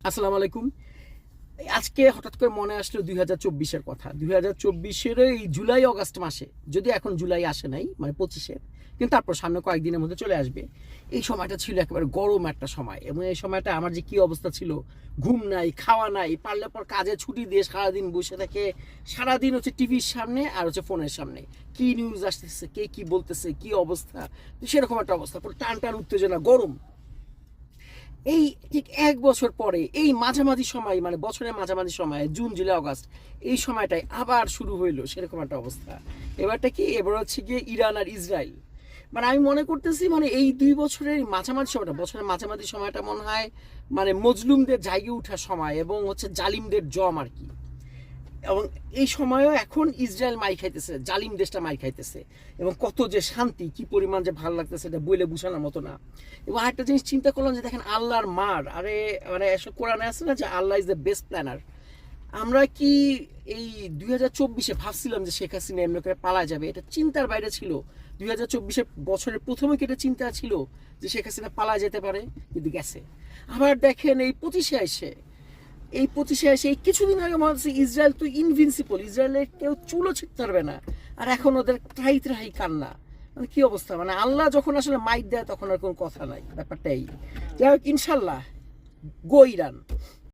আসসালামু আলাইকুম। আজকে হঠাৎ করে মনে আসলো 2024-এর কথা। 2024-এর এই জুলাই অগাস্ট মাসে, যদি এখন জুলাই আসে নাই, মানে 25-এর, কিন্তু তারপর সামনে কয়েকদিনের মধ্যে চলে আসবে। এই সময়টা ছিল একেবারে গরম একটা সময়, এবং এই সময়টা আমার যে কি অবস্থা ছিল, ঘুম নাই, খাওয়া নাই, পারলে পর কাজে ছুটি দিয়ে সারাদিন বসে থাকে, সারাদিন হচ্ছে টিভির সামনে আর হচ্ছে ফোনের সামনে, কি নিউজ আসতেছে, কে কি বলতেছে, কি অবস্থা, তো সেরকম একটা অবস্থা, পুরো টান টান উত্তেজনা, গরম। এই ঠিক এক বছর পরে এই মাঝামাঝি সময়, মানে বছরের মাঝামাঝি সময়, জুন জুলাই আগস্ট, এই সময়টায় আবার শুরু হইলো সেরকম একটা অবস্থা। এবারটা কি, এবার হচ্ছে গিয়ে ইরান আর ইসরায়েল। মানে আমি মনে করতেছি, মানে এই 2 বছরের মাঝামাঝি সময়টা, বছরের মাঝামাঝি সময়টা মনে হয় মানে মজলুমদের জায়গা ওঠার সময়, এবং হচ্ছে জালিমদের জম আর কি। এবং এই সময়ও এখন ইসরায়েল মাই খাইতেছে, জালিম দেশটা মাই খাইতেছে, এবং কত যে শান্তি, কি পরিমাণ যে ভালো লাগতেছে, এটা বইলে বুঝানোর মতো না। এবং আরেকটা জিনিস চিন্তা করলাম যে দেখেন, আল্লাহর মার, আরে মানে এসব কোরআনে আছে না যে আল্লাহ ইজ দ্য বেস্ট প্ল্যানার। আমরা কি এই 2024-এ ভাবছিলাম যে শেখ হাসিনা এমনি করে পালা যাবে? এটা চিন্তার বাইরে ছিল। 2024-এর বছরের প্রথমে কি এটা চিন্তা ছিল যে শেখ হাসিনা পালা যেতে পারে? কিন্তু গেছে। আবার দেখেন এই 25-এ এসে, এই কিছুদিন আগে মনে হচ্ছে ইসরায়েল তো ইনভিনসিবল, ইসরায়েলের কেউ চুলো ছিটতে পারবে না, আর এখন ওদের ত্রাহি ত্রাহি কান্না। মানে কি অবস্থা, মানে আল্লাহ যখন আসলে মাইট দেয় তখন আর কোনো কথা নাই, ব্যাপারটা এই। যাই হোক, ইনশাল্লাহ গো ইরান।